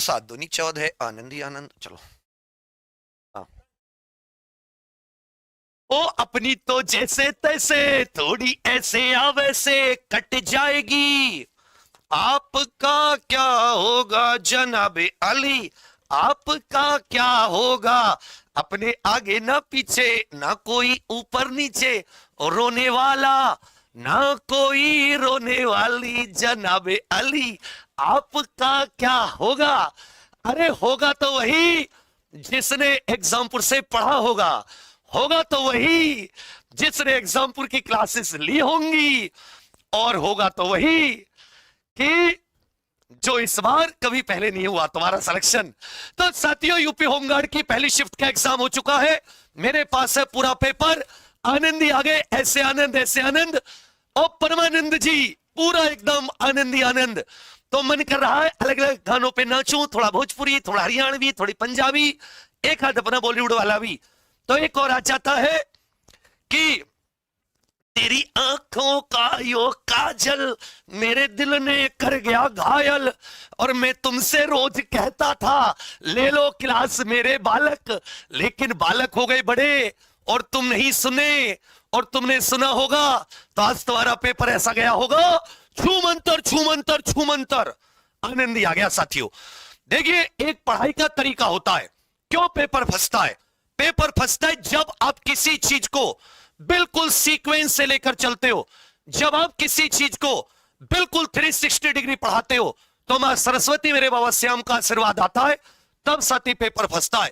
सात दूनी 14 है, आनंद ही आनंद। चलो हाँ। ओ अपनी तो जैसे तैसे थोड़ी ऐसे या वैसे कट जाएगी, आपका क्या होगा जनाबे अली, आपका क्या होगा। अपने आगे ना पीछे ना कोई ऊपर नीचे, रोने वाला ना कोई रोने वाली जनाबे अली, आपका क्या होगा। अरे होगा तो वही जिसने एग्जामपुर से पढ़ा होगा, होगा तो वही जिसने एग्जामपुर की क्लासेस ली होंगी, और होगा तो वही कि जो इस बार कभी पहले नहीं हुआ तुम्हारा सिलेक्शन। तो साथियों, यूपी होमगार्ड की पहली शिफ्ट का एग्जाम हो चुका है, मेरे पास है पूरा पेपर। आनंद ही आ गए, ऐसे आनंद ऐसे आनंद, और परमानंद जी पूरा एकदम आनंद ही आनंद। तो मन कर रहा है अलग अलग गानों पे नाचूं, थोड़ा भोजपुरी, थोड़ा हरियाणवी, थोड़ी पंजाबी, एक आध अपना बॉलीवुड वाला भी। तो एक और आ जाता है कि तेरी आंखों का यो काजल मेरे दिल ने कर गया घायल, और मैं तुमसे रोज कहता था ले लो क्लास मेरे बालक, लेकिन बालक हो गए बड़े और तुम नहीं सुने, और तुमने सुना होगा तो आज तुम्हारा पेपर ऐसा गया होगा, छूमंतर छूमंतर छूमंतर। आनंद ही आ गया साथियों। देखिए, एक पढ़ाई का तरीका होता है। क्यों पेपर फंसता है? पेपर फंसता है जब आप किसी चीज को बिल्कुल सीक्वेंस से लेकर चलते हो, जब आप किसी चीज को बिल्कुल 360 डिग्री पढ़ाते हो, तो मां सरस्वती मेरे बाबा श्याम का आशीर्वाद आता है, तब साथी पेपर फंसता है।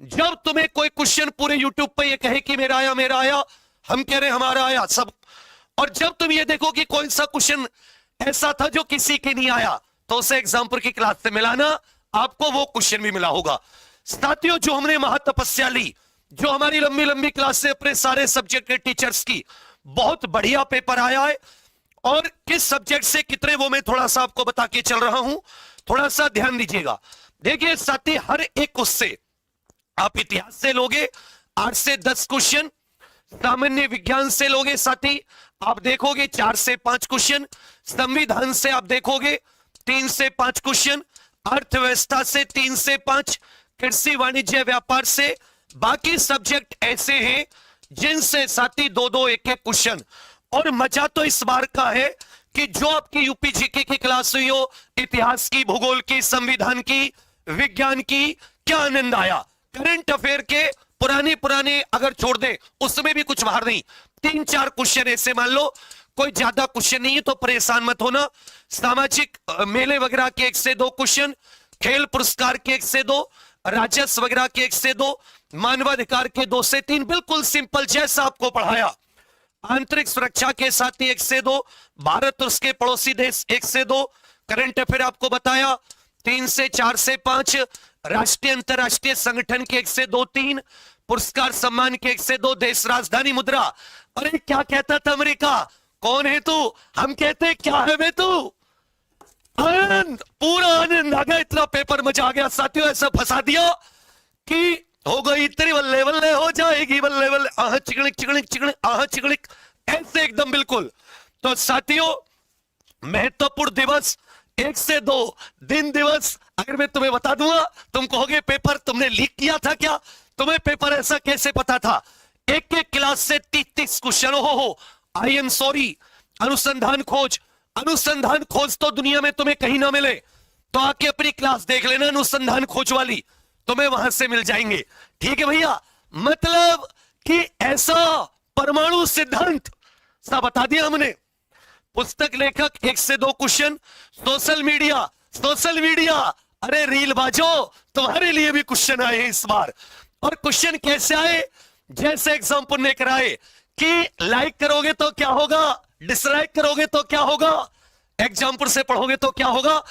जब तुम्हें कोई क्वेश्चन पूरे यूट्यूब पे ये कहे कि मेरा आया, हम कह रहे हमारा आया सब, और जब तुम ये देखो कि कौन सा क्वेश्चन ऐसा था जो किसी के नहीं आया, तो उसे एग्जाम्पल की क्लास से मिलाना, आपको वो क्वेश्चन भी मिला होगा। साथियों, जो हमने महातपस्या ली, जो हमारी लंबी लंबी क्लास से अपने सारे सब्जेक्ट के टीचर्स की, बहुत बढ़िया पेपर आया है। और किस सब्जेक्ट से कितने वो मैं थोड़ा सा आपको बता के चल रहा हूं, थोड़ा सा ध्यान दीजिएगा। देखिए साथी, हर एक उससे आप इतिहास से लोगे 8 से 10 क्वेश्चन, सामान्य विज्ञान से लोगे साथी आप देखोगे 4 से 5 क्वेश्चन, संविधान से आप देखोगे 3 से 5 क्वेश्चन, अर्थव्यवस्था से 3 से 5, कृषि वाणिज्य व्यापार से, बाकी सब्जेक्ट ऐसे हैं जिनसे साथी 2-2 एक-एक क्वेश्चन। और मजा तो इस बार का है कि जो आपकी यूपी जीके की क्लास हुई हो, इतिहास की, भूगोल की, संविधान की, विज्ञान की, क्या आनंद आया। करंट अफेयर के पुराने अगर छोड़ दे, उसमें भी कुछ बाहर नहीं, 3-4 क्वेश्चन ऐसे मान लो, कोई ज्यादा क्वेश्चन नहीं है तो परेशान मत होना। सामाजिक मेले वगैरह के 1 से 2 क्वेश्चन, खेल पुरस्कार के 1 से 2, राजस्व वगैरह के 1 से 2, मानवाधिकार के 2 से 3, बिल्कुल सिंपल जैसा आपको पढ़ाया। आंतरिक सुरक्षा के साथ ही 1 से 2, भारत और उसके पड़ोसी देश 1 से 2, करंट अफेयर आपको बताया 3 से 4 से 5, राष्ट्रीय अंतरराष्ट्रीय संगठन के 1 से 2, 3, पुरस्कार सम्मान के 1 से 2, देश राजधानी मुद्रा। अरे क्या कहता था अमेरिका, कौन है तू, हम कहते क्या है मैं तू। आनंद, पूरा आनंद आ गया, इतना पेपर मचा आ गया साथियों, ऐसा फंसा दिया कि हो गई तेरी बल्ले बल्ले हो जाएगी बल्ले बल्ले, आह चिकनिक चिकनिक चिकनिक, आह चिकनिक, ऐसे एकदम बिल्कुल। तो साथियों, महत्वपूर्ण दिवस 1 से 2 दिन दिवस अगर मैं तुम्हें बता दूंगा, तुम कहोगे पेपर तुमने लीक किया था क्या, तुम्हें पेपर ऐसा कैसे पता था। एक एक क्लास से 30-30 क्वेश्चन हो। आई एम सॉरी, अनुसंधान खोज तो दुनिया में तुम्हें कहीं ना मिले, तो आके अपनी क्लास देख लेना अनुसंधान खोज वाली, तुम्हें वहां से मिल जाएंगे। ठीक है भैया, मतलब कि ऐसा परमाणु सिद्धांत सा बता दिया हमने। पुस्तक लेखक 1 से 2 क्वेश्चन, सोशल मीडिया, अरे रील बाजो, तुम्हारे लिए भी क्वेश्चन आए हैं इस बार। और क्वेश्चन कैसे आए, जैसे एग्जाम्पल ने कराए कि लाइक करोगे तो क्या होगा, डिसलाइक करोगे तो क्या होगा, एग्जाम्पल से पढ़ोगे तो क्या होगा।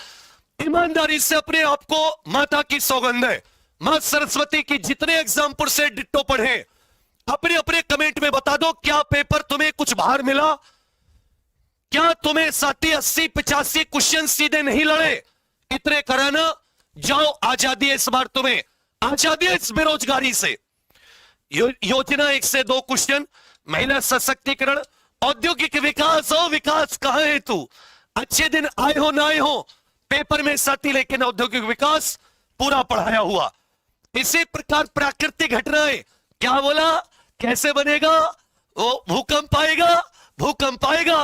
ईमानदारी से अपने आप को, माता की सौगंध है, मां सरस्वती की, जितने एग्जाम्पल से डिट्टो पढ़े, अपने अपने कमेंट में बता दो क्या पेपर तुम्हें कुछ बाहर मिला, क्या तुम्हें 80-85 क्वेश्चन सीधे नहीं लड़े। इतने कराना, जाओ, आजादी है इस बार तुम्हें, आजादी है इस बेरोजगारी से। योजना 1 से 2 क्वेश्चन, महिला सशक्तिकरण, औद्योगिक विकास हो, विकास कहां है तू, अच्छे दिन आए हो ना आए हो, पेपर में साथी लेकिन औद्योगिक विकास पूरा पढ़ाया हुआ। इसी प्रकार प्राकृतिक घटनाएं, क्या बोला, कैसे बनेगा, वो भूकंप आएगा, भूकंप आएगा,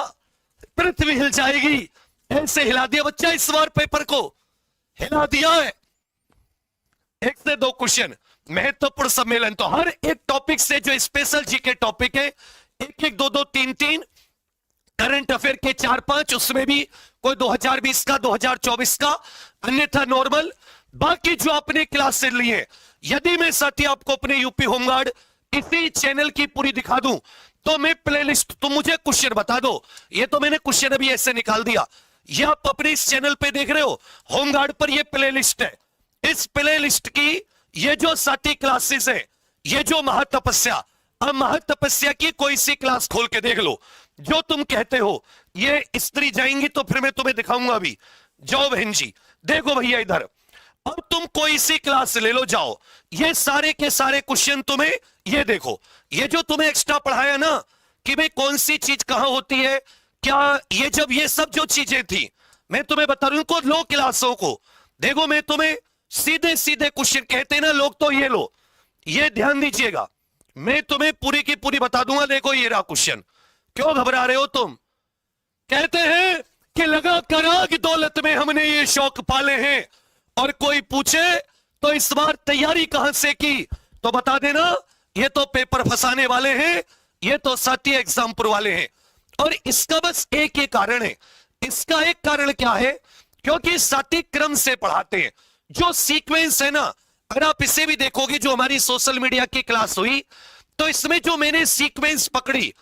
पृथ्वी हिल जाएगी, ऐसे हिला दिया बच्चा, इस बार पेपर को हिला दिया है। 1 से 2 क्वेश्चन, महत्वपूर्ण सम्मेलन, तो हर एक टॉपिक से जो स्पेशल जीके टॉपिक है, 1-1, 2-2, 3-3, करंट अफेयर के 4-5, उसमें भी कोई 2020 का, 2024 का, अन्यथा नॉर्मल। बाकी जो आपने क्लास से लिए, यदि मैं साथी आपको अपने यूपी होमगार्ड इसी चैनल की पूरी दिखा दूं, तो मैं प्लेलिस्ट, तुम मुझे क्वेश्चन बता दो, ये तो मैंने क्वेश्चन अभी ऐसे निकाल दिया, ये आप अपने इस चैनल पे देख रहे हो, होमगार्ड पर ये प्लेलिस्ट है। इस प्लेलिस्ट की ये जो साथी क्लासेस है, ये जो महातपस्या, अब महातपस्या की कोई सी क्लास खोल के देख लो, जो तुम कहते हो ये स्त्री जाएंगी, तो फिर मैं तुम्हें दिखाऊंगा अभी, जाओ बहन जी, देखो भैया इधर, अब तुम कोई सी क्लास ले लो, जाओ, ये सारे के सारे क्वेश्चन तुम्हें, ये देखो, ये जो तुम्हें एक्स्ट्रा पढ़ाया ना कि भाई कौन सी चीज कहां होती है, क्या ये, जब ये सब जो चीजें थी, मैं तुम्हें बता रहा हूं, इनको लो क्लासों को, देखो मैं तुम्हें सीधे सीधे क्वेश्चन कहते ना लोग, तो ये लो, ये ध्यान दीजिएगा, मैं तुम्हें पूरी की पूरी बता दूंगा। देखो ये रहा क्वेश्चन, क्यों घबरा रहे हो तुम, कहते हैं कि लगा कराग दौलत में हमने ये शौक पाले हैं, और कोई पूछे तो इस बार तैयारी कहां से की, तो बता देना ये तो पेपर फंसाने वाले हैं, ये तो साथी एग्जाम्पल वाले हैं। और इसका बस एक ही कारण है, इसका एक कारण क्या है, क्योंकि साथी क्रम से पढ़ाते हैं, जो सीक्वेंस है ना, अगर आप इसे भी देखोगे, जो हमारी सोशल मीडिया की क्लास हुई, तो इसमें जो मैंने सीक्वेंस पकड़ी,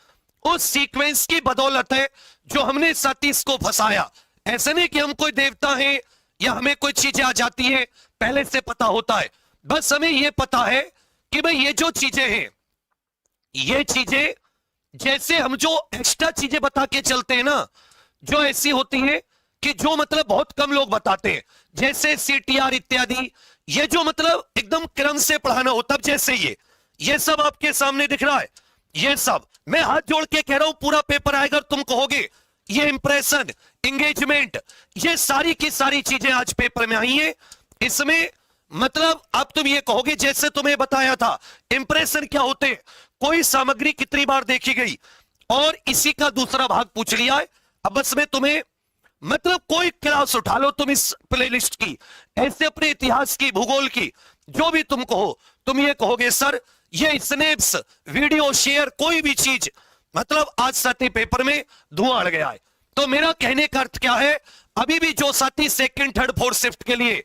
उस सीक्वेंस की बदौलत है जो हमने साथी इसको फंसाया। ऐसा नहीं कि हम कोई देवता हैं या हमें कोई चीजें आ जाती हैं पहले से पता होता है, बस हमें यह पता है कि भाई ये जो चीजें हैं, ये चीजें, जैसे हम जो एक्स्ट्रा चीजें बता के चलते हैं ना, जो ऐसी होती हैं कि जो मतलब बहुत कम लोग बताते हैं, जैसे सीटीआर इत्यादि, ये जो मतलब एकदम क्रम से पढ़ाना होता है, जैसे ये सब आपके सामने दिख रहा है, ये सब मैं हाथ जोड़ के कह रहा हूं, पूरा पेपर आएगा, तुम कहोगे ये इंप्रेशन, एंगेजमेंट, ये सारी की सारी चीजें आज पेपर में आई हैं। इसमें मतलब अब तुम ये कहोगे, जैसे तुम्हें बताया था इंप्रेशन क्या होते हैं, कोई सामग्री कितनी बार देखी गई, और इसी का दूसरा भाग पूछ लिया है। अब बस मैं तुम्हें मतलब कोई क्लास उठा लो तुम इस प्लेलिस्ट की, ऐसे अपने इतिहास की, भूगोल की, जो भी तुम कहो, तुम ये कहोगे सर ये स्नैप्स, वीडियो शेयर, कोई भी चीज, मतलब आज साथी पेपर में धुआं अड़ गया है। तो मेरा कहने का अर्थ क्या है, अभी भी जो साथी सेकंड, थर्ड, फोर्थ शिफ्ट के लिए,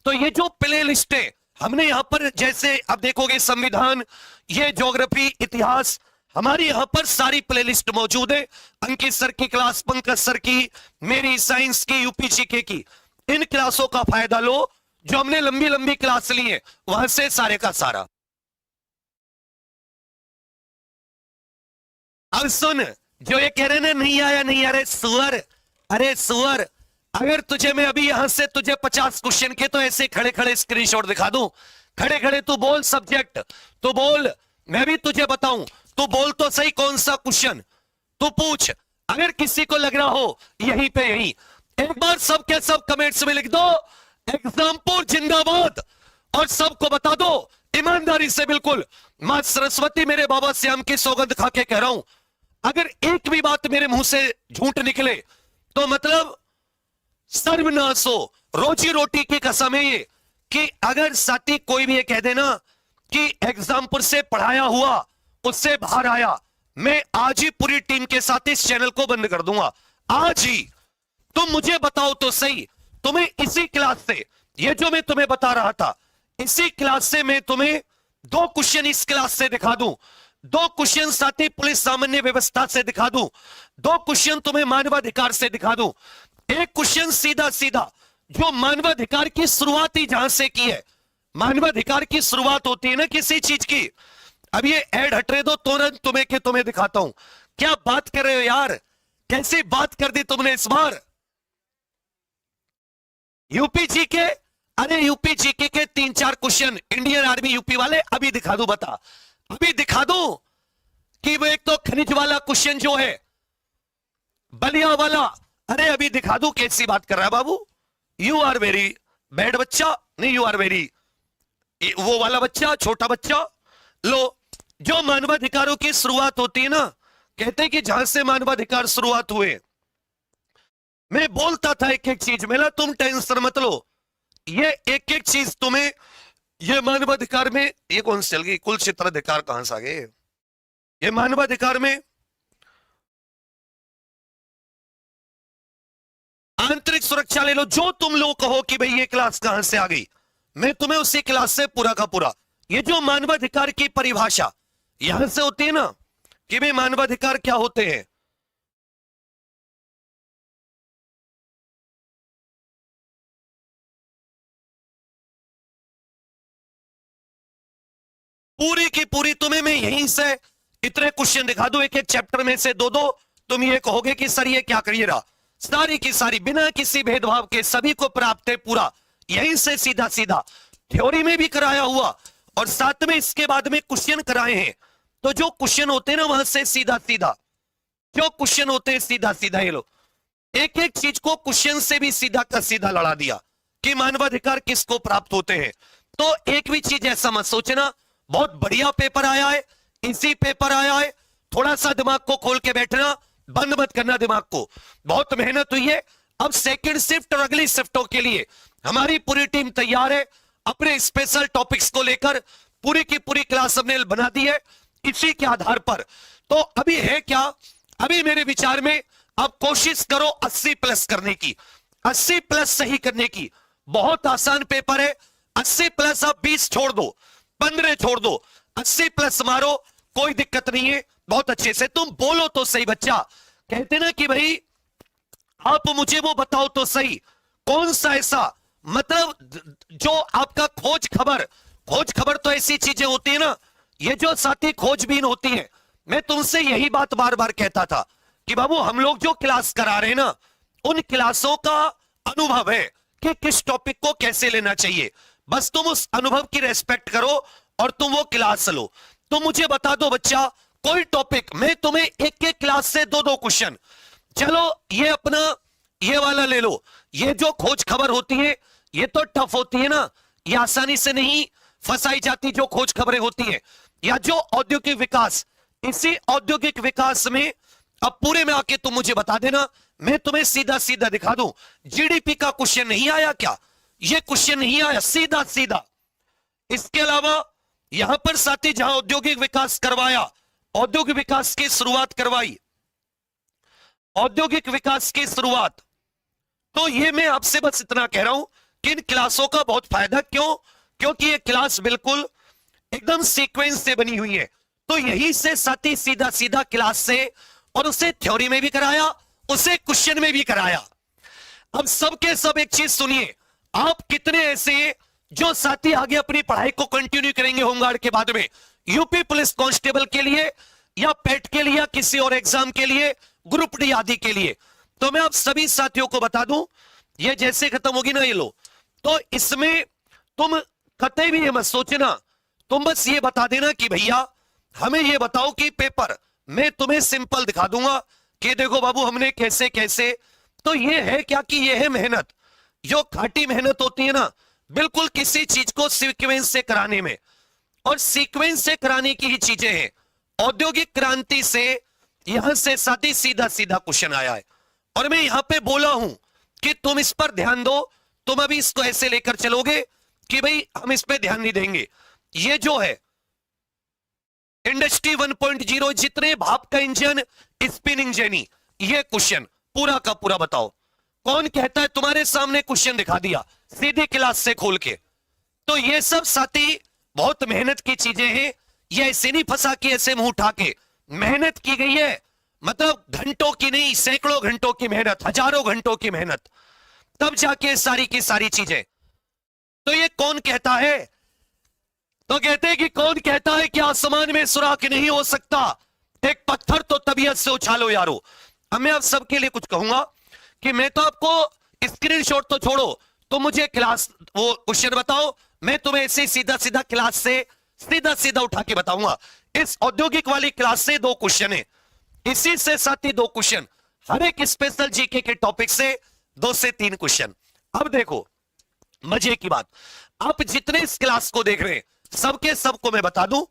तो ये जो प्ले लिस्ट है हमने यहां पर, जैसे अब देखोगे संविधान, ये ज्योग्राफी, इतिहास, हमारी यहां पर सारी प्लेलिस्ट मौजूद है। अंकित सर की क्लास, पंकज सर की, मेरी साइंस की, यूपी जीके की, इन क्लासों का फायदा लो, जो हमने लंबी लंबी क्लास ली है वहां से सारे का सारा। अब सुन, जो ये कह रहे ना नहीं आया नहीं, अरे सुअर, अरे सुअर, अगर तुझे मैं अभी यहां से तुझे 50 क्वेश्चन के तो ऐसे खड़े खड़े स्क्रीनशॉट दिखा दूं, खड़े खड़े तू बोल सब्जेक्ट, तू बोल, मैं भी तुझे बताऊं, तू बोल तो सही कौन सा क्वेश्चन, तू पूछ, अगर किसी को लग रहा हो यहीं पे यहीं, एक बार सब के सब कमेंट्स में लिख दो एग्जामपुर जिंदाबाद, और सबको बता दो ईमानदारी से, बिल्कुल मां सरस्वती मेरे बाबा श्याम की सौगंध खा के कह रहा हूं, अगर एक भी बात मेरे मुंह से झूठ निकले तो मतलब सर्वनाश हो, रोजी रोटी की कसम है ये, कि अगर साथी कोई भी ये कह देना कि एग्जाम्पल से पढ़ाया हुआ उससे बाहर आया, मैं आज ही पूरी टीम के साथ इस चैनल को बंद कर दूंगा, आज ही। तुम मुझे बताओ तो सही, तुम्हें इसी क्लास से, ये जो मैं तुम्हें बता रहा था, इसी क्लास से मैं तुम्हें 2 क्वेश्चन इस क्लास से दिखा दूं, 2 क्वेश्चन साथी पुलिस सामान्य व्यवस्था से दिखा दूं, 2 क्वेश्चन तुम्हें मानवाधिकार से दिखा दूं, एक क्वेश्चन सीधा सीधा जो मानवाधिकार की शुरुआत ही जहां से की है, मानवाधिकार की शुरुआत होती है ना किसी चीज की। अब ये ऐड हटरे दो, तुरंत तुम्हें दिखाता हूं, क्या बात कर रहे हो यार, कैसी बात कर दी तुमने इस बार। यूपी जी के, अरे यूपी जीके के 3-4 क्वेश्चन इंडियन आर्मी यूपी वाले, अभी दिखा दूं, बता, अभी दिखा दूं कि वो एक तो खनिज वाला क्वेश्चन जो है, बलिया वाला, अरे अभी दिखा दूं, कैसी बात कर रहा है बाबू, यू आर वेरी बैड बच्चा, नहीं यू आर वेरी वो वाला बच्चा, छोटा बच्चा। लो, जो मानवाधिकारों की शुरुआत होती है ना, कहते हैं कि जहां से मानवाधिकार शुरुआत हुए, मैं बोलता था एक एक चीज में ना, तुम टेंशन मत लो, ये एक एक चीज तुम्हें, ये मानवाधिकार में, ये कौन सी चल गई, कुल क्षेत्राधिकार कहां से आ गए, ये मानवाधिकार में आंतरिक सुरक्षा ले लो। जो तुम लोग कहो कि भाई ये क्लास कहां से आ गई, मैं तुम्हें उसी क्लास से पूरा का पूरा, ये जो मानवाधिकार की परिभाषा यहां से होती है ना, कि भाई मानवाधिकार क्या होते हैं, पूरी की पूरी तुम्हें मैं यहीं से इतने क्वेश्चन दिखा दूं, एक एक चैप्टर में से दो दो, तुम ये कहोगे कि सर ये क्या करिए रहा, सारी की सारी बिना किसी भेदभाव के सभी को प्राप्त है पूरा, यहीं से सीधा सीधा थ्योरी में भी कराया हुआ, और साथ में इसके बाद में क्वेश्चन कराए हैं। तो जो क्वेश्चन होते हैं ना, वहां से सीधा सीधा जो क्वेश्चन होते हैं सीधा सीधा, ये लो एक एक चीज को क्वेश्चन से भी सीधा का सीधा लड़ा दिया कि मानवाधिकार किसको प्राप्त होते हैं। तो एक भी चीज ऐसा मत सोचना, बहुत बढ़िया पेपर आया है, इसी पेपर आया है, थोड़ा सा दिमाग को खोल के बैठना, बंद मत करना दिमाग को, बहुत मेहनत हुई है। अब सेकंड शिफ्ट और अगली शिफ्टों के लिए हमारी पूरी टीम तैयार है, अपने स्पेशल टॉपिक्स को लेकर पूरी की पूरी क्लास हमने बना दी है इसी के आधार पर। तो अभी है क्या, अभी मेरे विचार में अब कोशिश करो 80 प्लस करने की, 80 प्लस सही करने की। बहुत आसान पेपर है, 80 प्लस आप 20 छोड़ दो, 15 छोड़ दो, 80 प्लस मारो, कोई दिक्कत नहीं है। बहुत अच्छे से तुम बोलो तो सही बच्चा, कहते ना कि भाई आप मुझे वो बताओ तो सही, कौन सा ऐसा, मतलब जो आपका खोज खबर तो ऐसी चीजें होती है ना, ये जो साथी खोजबीन होती है, मैं तुमसे यही बात बार बार कहता था कि बाबू हम लोग जो क्लास करा रहे हैं ना, उन क्लासों का अनुभव है कि किस टॉपिक को कैसे लेना चाहिए, बस तुम उस अनुभव की रेस्पेक्ट करो और तुम वो क्लास लो। तो मुझे बता दो बच्चा, कोई टॉपिक, मैं तुम्हें एक एक क्लास से दो दो क्वेश्चन, चलो ये अपना ये वाला ले लो, ये जो खोज खबर होती है ये तो टफ होती है ना, ये आसानी से नहीं फंसाई जाती जो खोज खबरें होती है, या जो औद्योगिक विकास, इसी औद्योगिक विकास में अब पूरे में आके तुम मुझे बता देना, मैं तुम्हें सीधा सीधा दिखा दूं। जीडीपी का क्वेश्चन नहीं आया क्या, ये क्वेश्चन नहीं आया सीधा सीधा। इसके अलावा यहां पर साथी जहां औद्योगिक विकास करवाया, औद्योगिक विकास की शुरुआत करवाई, औद्योगिक विकास की शुरुआत, तो ये मैं आपसे बस इतना कह रहा हूं कि इन क्लासों का बहुत फायदा, क्यों, क्योंकि ये क्लास बिल्कुल एकदम सीक्वेंस से बनी हुई है। तो यही से साथी सीधा सीधा क्लास से, और उसे थ्योरी में भी कराया, उसे क्वेश्चन में भी कराया। अब सबके सब एक चीज सुनिए, आप कितने ऐसे जो साथी आगे अपनी पढ़ाई को कंटिन्यू करेंगे होमगार्ड के बाद में, यूपी पुलिस कांस्टेबल के लिए या पेट के लिए या किसी और एग्जाम के लिए, ग्रुप डी आदि के लिए, तो मैं आप सभी साथियों को बता दूं, ये जैसे खत्म होगी ना ये लो, तो इसमें तुम कतई भी ये मत सोचना, तुम बस ये बता देना कि भैया हमें ये बताओ कि पेपर मैं तुम्हें सिंपल दिखा दूंगा कि देखो बाबू हमने कैसे कैसे। तो ये है क्या कि ये है मेहनत, जो खाटी मेहनत होती है ना, बिल्कुल किसी चीज को सीक्वेंस से कराने में, और सीक्वेंस से कराने की ही चीजें हैं। औद्योगिक क्रांति से यहां से साथी सीधा सीधा क्वेश्चन आया है, और मैं यहां पे बोला हूं कि तुम इस पर ध्यान दो, तुम अभी इसको ऐसे लेकर चलोगे कि भाई हम इस पे ध्यान नहीं देंगे। ये जो है इंडस्ट्री 1.0, जितने भाप का इंजन, स्पिनिंग जेनी, ये क्वेश्चन पूरा का पूरा बताओ, कौन कहता है, तुम्हारे सामने क्वेश्चन दिखा दिया सीधी क्लास से खोल के। तो ये सब साथी बहुत मेहनत की चीजें हैं, ये ऐसे नहीं फंसा के ऐसे मुंह उठा के, मेहनत की गई है, मतलब घंटों की नहीं, सैकड़ों घंटों की मेहनत, हजारों घंटों की मेहनत, तब जाके सारी की सारी चीजें। तो ये कौन कहता है, तो कहते हैं कि कौन कहता है कि आसमान में सुराख नहीं हो सकता, एक पत्थर तो तबीयत से उछालो यारो। अब मैं आप सबके लिए कुछ कहूंगा कि मैं तो आपको स्क्रीनशॉट तो छोड़ो, तो मुझे क्लास वो क्वेश्चन बताओ, मैं तुम्हें ऐसे सीधा सीधा क्लास से सीधा सीधा उठा के बताऊंगा। इस औद्योगिक वाली क्लास से दो क्वेश्चन है, इसी से साथ ही दो क्वेश्चन, हर एक स्पेशल जीके के टॉपिक से 2 से 3 क्वेश्चन। अब देखो मजे की बात, आप जितने इस क्लास को देख रहे हैं सबके सबको मैं बता दूं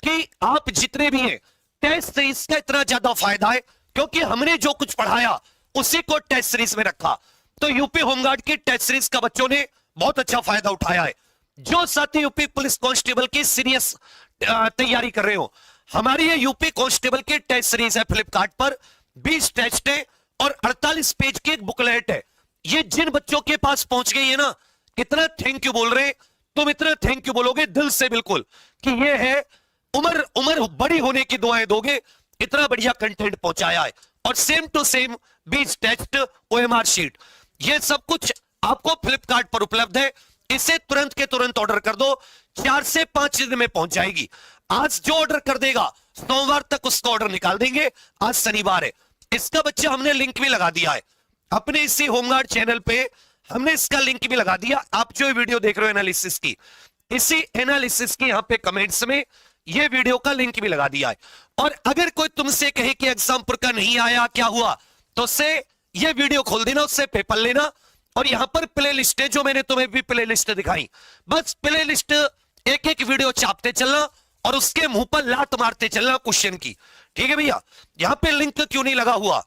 कि आप जितने भी हैं, टेस्ट सीरीज का इतना ज्यादा फायदा है क्योंकि हमने जो कुछ पढ़ाया उसी को टेस्ट सीरीज में रखा। तो यूपी होमगार्ड की टेस्ट सीरीज का बच्चों ने बहुत अच्छा फायदा उठाया है। जो साथी यूपी पुलिस कांस्टेबल की सीरियस तैयारी कर रहे हो, हमारी ये यूपी कांस्टेबल की टेस्ट सीरीज है फ्लिपकार्ट पर, 20 टेस्ट है और 48 पेज की एक बुकलेट है। ये जिन बच्चों के पास पहुंच गई है ना, कितना थैंक यू बोल रहे हैं, तुम इतना थैंक यू बोलोगे दिल से बिल्कुल कि ये है उम्र उम्र बड़ी होने की दुआएं दोगे, इतना बढ़िया कंटेंट पहुंचाया है। और same to same 20 test OMR sheet, ये सब कुछ आपको फ्लिपकार्ट पर उपलब्ध है। इसे तुरंत के तुरंत ऑर्डर कर दो, 4 से 5 दिन में पहुंच जाएगी। आज जो ऑर्डर कर देगा सोमवार तक उसका ऑर्डर निकाल देंगे। आज शनिवार है, इसका बच्चा हमने लिंक भी लगा दिया है अपने इसी होमगार्ड चैनल पे, हमने इसका लिंक भी लगा दिया। आप जो वीडियो देख रहे हो एनालिसिस की, इसी एनालिसिस की यहां पे कमेंट्स में ये वीडियो का लिंक भी लगा दिया है। और अगर कोई तुमसे कहे कि एग्जामपुर का नहीं आया क्या हुआ, तो उससे ये वीडियो खोल देना, उससे पेपर लेना और यहां पर प्ले लिस्ट है जो मैंने तुम्हें भी प्ले लिस्ट दिखाई, बस प्ले लिस्ट एक एक वीडियो चापते चलना और उसके मुंह पर लात मारते चलना क्वेश्चन की। ठीक है भैया, यहां पे लिंक क्यों नहीं लगा हुआ,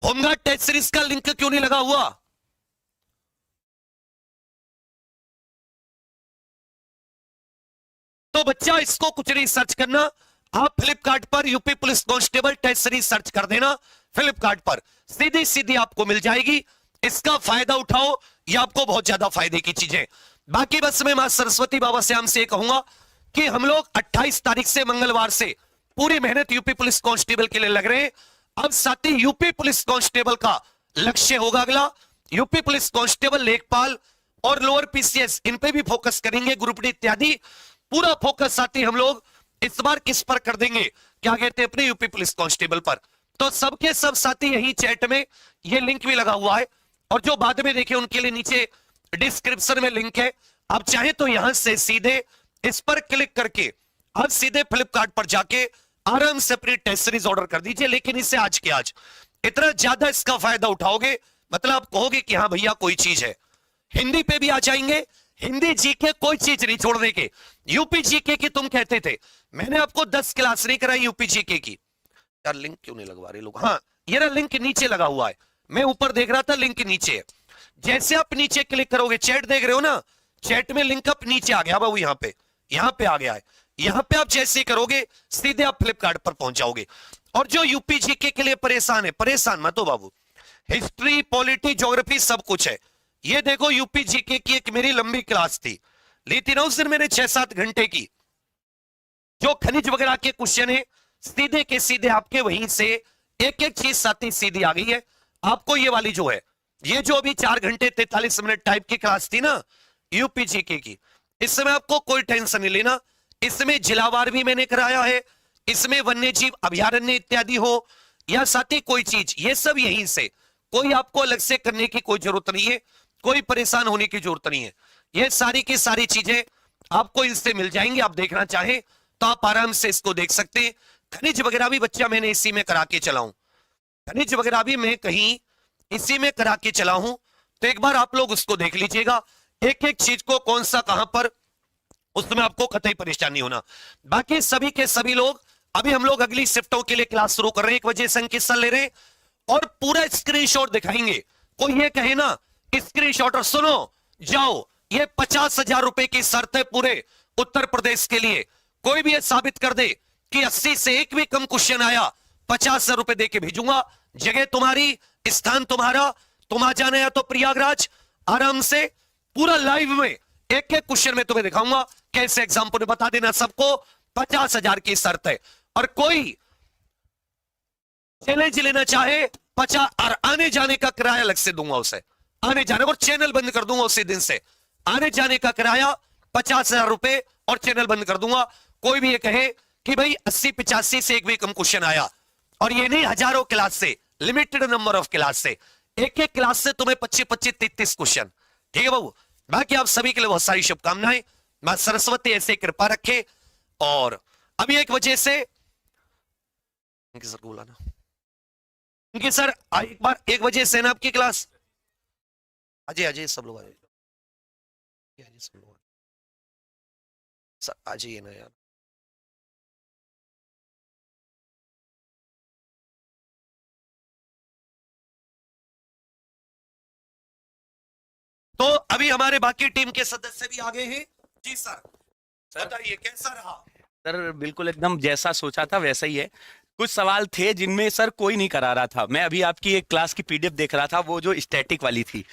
होमगार्ड टेस्ट सीरीज का लिंक क्यों नहीं लगा हुआ? तो बच्चा इसको कुछ नहीं सर्च करना, आप फ्लिपकार्ट पर UP police constable test series search कर देना, फ्लिपकार्ट पर सीधी सीधी आपको मिल जाएगी। इसका फायदा उठाओ, ये आपको बहुत ज्यादा फायदे की चीजें। बाकी बस मैं मां सरस्वती बाबा श्याम से कहूंगा कि हम लोग 28 तारीख से मंगलवार से पूरी मेहनत यूपी पुलिस कांस्टेबल के लिए लग रहे हैं। अब साथ ही यूपी पुलिस कांस्टेबल का लक्ष्य होगा अगला, यूपी पुलिस कांस्टेबल, लेखपाल और लोअर पीसीएस, इन पे भी फोकस करेंगे, ग्रुप डी इत्यादि। पूरा फोकस साथी हम लोग इस बार किस पर कर देंगे, क्या कहते हैं, अपने यूपी पुलिस कांस्टेबल पर। तो सबके सब साथी यही चैट में ये लिंक भी लगा हुआ है और जो बाद में देखे उनके लिए नीचे डिस्क्रिप्शन में लिंक है। आप चाहे तो यहां से सीधे इस पर क्लिक करके आप सीधे फ्लिपकार्ट पर जाके आराम से अपनी टेस्ट सीरीज ऑर्डर कर दीजिए। लेकिन इसे आज के आज इतना ज्यादा इसका फायदा उठाओगे, मतलब आप कहोगे कि हाँ भैया कोई चीज है। हिंदी पे भी आ जाएंगे, हिंदी जीके कोई चीज नहीं छोड़ने के। यूपी जीके की तुम कहते थे, मैंने आपको 10 क्लास नहीं कराई यूपी जीके की। यार लिंक क्यों नहीं लगवा रहे लोग? हाँ ये ना लिंक नीचे लगा हुआ है, मैं ऊपर देख रहा था लिंक नीचे है। जैसे आप नीचे क्लिक करोगे, चैट देख रहे हो ना, चैट में लिंक अप नीचे आ गया बाबू, यहाँ पे आ गया है। यहां पे आप जैसे करोगे सीधे आप फ्लिपकार्ट पर पहुंच जाओगे। और जो यूपी जीके के लिए परेशान है, परेशान मत हो बाबू, हिस्ट्री पॉलिटी ज्योग्राफी सब कुछ है। ये देखो यूपी जीके की एक मेरी लंबी क्लास थी, लेकिन उस दिन मैंने 6-7 घंटे की, जो खनिज वगैरह के क्वेश्चन है सीधे के सीधे आपके वहीं से एक एक चीज साथी सीधी आ गई है। आपको ये वाली जो है, ये जो अभी 4 घंटे 43 मिनट टाइप की क्लास थी ना यूपी जीके की, इसमें आपको कोई टेंशन नहीं लेना। इसमें जिलावार भी मैंने कराया है, इसमें वन्य जीव अभयारण्य इत्यादि हो या साथी कोई चीज, ये सब यहीं से, कोई आपको अलग से करने की कोई जरूरत नहीं है, कोई परेशान होने की जरूरत नहीं है। ये सारी की सारी चीजें आपको इनसे मिल जाएंगी। आप देखना चाहें तो आप आराम से इसको देख सकते हैं। खनिज वगैरह भी बच्चा मैंने इसी में करा के चला हूं, खनिज वगैरह भी मैं कहीं इसी में करा के चला हूं, तो एक बार आप लोग उसको देख लीजिएगा, एक एक चीज को कौन सा कहां पर, उसमें आपको कतई परेशानी होना। बाकी सभी के सभी लोग, अभी हम लोग अगली शिफ्टों के लिए क्लास शुरू कर रहे हैं, 1 बजे से हिस्सा ले रहे हैं और पूरा स्क्रीनशॉट दिखाएंगे। कोई ये कहे ना स्क्रीनशॉट, और सुनो जाओ, ये 50,000 रुपए की शर्त है पूरे उत्तर प्रदेश के लिए। कोई भी ये साबित कर दे कि 80 से एक भी कम क्वेश्चन आया, 50,000 रुपए देके भेजूंगा। जगह तुम्हारी, स्थान तुम्हारा, तुम आ जाना या तो प्रयागराज, आराम से पूरा लाइव में एक एक क्वेश्चन में तुम्हें दिखाऊंगा, कैसे एग्जाम्पल बता देना सबको। 50,000 की शर्त है और कोई चैलेंज लेना चाहे 50, और आने जाने का किराया अलग से दूंगा उसे, आने जाने, और चैनल बंद कर दूंगा उसी दिन से। आने जाने का किराया 50,000 रुपए और चैनल बंद कर दूंगा। कोई भी ये कहे कि भाई 80-85 से एक भी कम क्वेश्चन आया, और ये नहीं हजारों क्लास से, लिमिटेड नंबर ऑफ क्लास से, एक एक क्लास से तुम्हें 25-25-33 क्वेश्चन। ठीक है बाबू, बाकी आप सभी के लिए बहुत सारी शुभकामनाएं, मां सरस्वती ऐसे कृपा रखे। और अभी 1 बजे से सर को बुलाना, सर एक बार 1 बजे से ना आपकी क्लास, अजय अजय सब लोग आ जाइए, अजय सब लोग सर आ जाइए ना यार। तो अभी हमारे बाकी टीम के सदस्य भी आ गए हैं। जी सर, बताइए कैसा रहा। सर बिल्कुल एकदम जैसा सोचा था वैसा ही है। कुछ सवाल थे जिनमें सर कोई नहीं करा रहा था। मैं अभी आपकी एक क्लास की पीडीएफ देख रहा था, वो जो स्टैटिक वाली थी,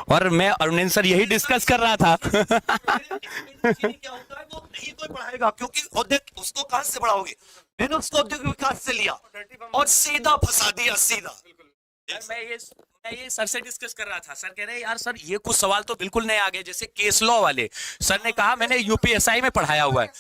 और मैं अरुणेंद्र सर यही डिस्कस कर रहा था। क्या होता है वो नहीं कोई पढ़ाएगा, क्योंकि औद्योगिक उसको कहां से पढ़ाओगे, मैंने उसको औद्योगिक विकास से लिया और सीधा फंसा दिया सीधा। सर मैं ये सर से डिस्कस कर रहा था। सर कह रहे हैं यार सर ये कुछ सवाल तो बिल्कुल नए आ गए, जैसे केस लॉ वाले। सर ने कहा मैंने यूपीएसआई में पढ़ाया हुआ है।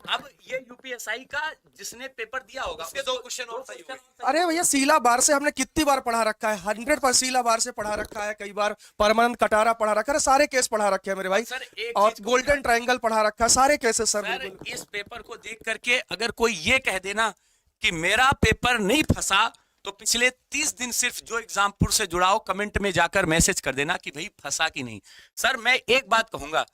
अब ये यूपीएसआई का जिसने पेपर दिया होगा उसके दो क्वेश्चन और सही हुए। अरे भैया सीला बार से हमने कितनी बार पढ़ा रखा है, 100 सीला बार से पढ़ा रखा है, कई बार परमानंद कटारा पढ़ा रखा है, सारे केस पढ़ा रखे हैं मेरे भाई। सर, एक और चीज गोल्डन ट्रायंगल पढ़ा रखा है, सारे केसेस सर सर बिल्कुल। इस पेपर को देख करके अगर कोई ये कह देना कि मेरा पेपर नहीं फंसा, तो पिछले 30 दिन सिर्फ जो एग्जामपुर से जुड़ा हो कमेंट में जाकर मैसेज कर देना कि भाई फंसा कि नहीं। सर मैं एक बात कहूंगा,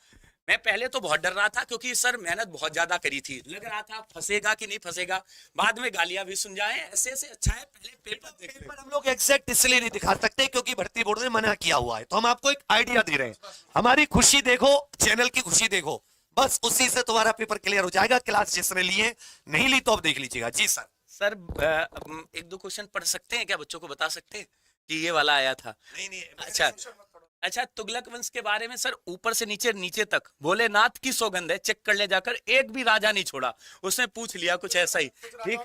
मैं पहले तो बहुत डर रहा था क्योंकि सर मेहनत बहुत ज्यादा करी थी, लग रहा था फंसेगा कि नहीं फंसेगा, बाद में गालियां भी सुन जाए, ऐसे ऐसे अच्छा है पहले पेपर देख ले। पेपर हम लोग एग्जैक्ट इसलिए नहीं दिखा सकते क्योंकि भर्ती बोर्ड ने मना किया हुआ है, तो हम आपको एक आइडिया दे रहे हैं। हमारी खुशी देखो, चैनल की खुशी देखो, बस उसी से तुम्हारा पेपर क्लियर हो जाएगा। क्लास जिसने लिए नहीं ली तो अब देख लीजिएगा। जी सर। सर एक दो क्वेश्चन पढ़ सकते हैं क्या, बच्चों को बता सकते हैं कि ये वाला आया था? नहीं नहीं अच्छा अच्छा, तुगलक वंश के बारे में सर ऊपर से नीचे नीचे तक भोलेनाथ की सौगंध है, चेक कर ले जाकर, एक भी राजा नहीं छोड़ा। उसने पूछ लिया कुछ ऐसा ही, ठीक।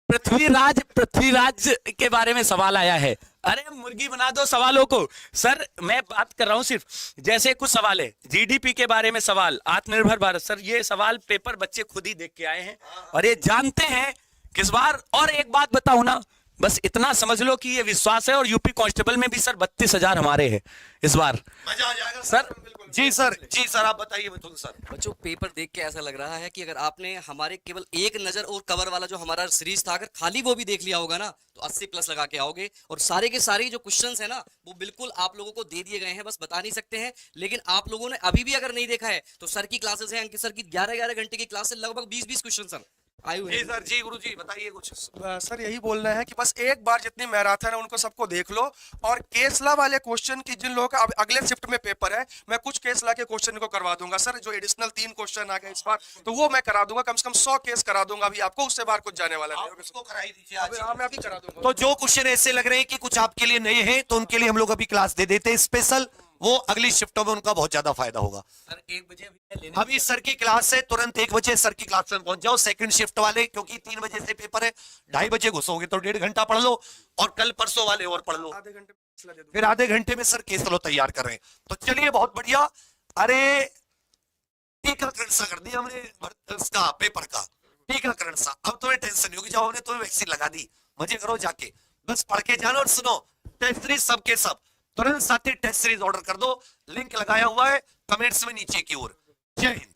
पृथ्वीराज के बारे में सवाल आया है। अरे मुर्गी बना दो सवालों को। सर मैं बात कर रहा हूं सिर्फ, जैसे कुछ सवाल है जीडीपी के बारे में सवाल, आत्मनिर्भर भारत, सर ये सवाल पेपर बच्चे खुद ही देख के आए हैं और ये जानते हैं किस बार। और एक बात बताऊं ना, बस इतना समझ लो कि ये विश्वास है, और यूपी कांस्टेबल में भी सर 32,000 हमारे हैं इस बार। मजा आ जाएगा सर। जी सर, जी सर आप बताइए मिथुन सर। बच्चों पेपर देख के ऐसा लग रहा है कि अगर आपने हमारे केवल एक नजर और कवर वाला जो हमारा सीरीज था, अगर खाली वो भी देख लिया होगा ना, तो 80+ लगा के आओगे। और सारे के सारे जो क्वेश्चंस है ना, वो बिल्कुल आप लोगों को दे दिए गए हैं, बस बता नहीं सकते हैं। लेकिन आप लोगों ने अभी भी अगर नहीं देखा है तो सर की क्लासेस है, अंकित सर की 11-11 घंटे की क्लास से लगभग 20-20 क्वेश्चन सर आए हुए जी हैं। सर, जी गुरु जी बताइए कुछ। सर यही बोलना है कि बस एक बार जितनी मैराथन है उनको सबको देख लो। और केसला वाले क्वेश्चन की जिन लोगों का अब अगले शिफ्ट में पेपर है, मैं कुछ केसला के क्वेश्चन को करवा दूंगा सर। जो एडिशनल 3 क्वेश्चन आ गए इस बार, तो वो मैं करा दूंगा, कम से कम 100 केस करा दूंगा अभी आपको, उससे बाहर कुछ जाने वाला नहीं होगा। उसको कराई दीजिए आज। हाँ मैं अभी करा दूंगा। तो जो क्वेश्चन ऐसे लग रहे हैं कि कुछ आपके लिए नए हैं, तो उनके लिए हम लोग अभी क्लास दे देते हैं स्पेशल, वो अगली शिफ्टों में उनका बहुत ज्यादा फायदा होगा। सर 1 बजे अभी सर की क्लास है, तुरंत 1 बजे सर की क्लास में पहुंच जाओ सेकंड शिफ्ट वाले, क्योंकि 3 बजे से पेपर है, 2:30 बजे घुसोगे तो 1.5 घंटा पढ़ लो, और कल परसों वाले और पढ़ लो, आधे घंटे में दे दूंगा। फिर आधे घंटे में सर केस लो तैयार कर रहे हैं। तो चलिए बहुत बढ़िया। अरे टीकाकरण सा कर दिया हमने उसका पेपर का, टीकाकरण सा। अब तुम्हें टेंशन नहीं होगी, जब हमने तुम्हें वैक्सीन लगा दी, मजे करो जाके, बस पढ़ के जाना। और सुनो, टेस्ट सीरीज सबके सब तुरंत साथ ही टेस्ट सीरीज ऑर्डर कर दो, लिंक लगाया हुआ है कमेंट्स में नीचे की ओर। जय हिंद।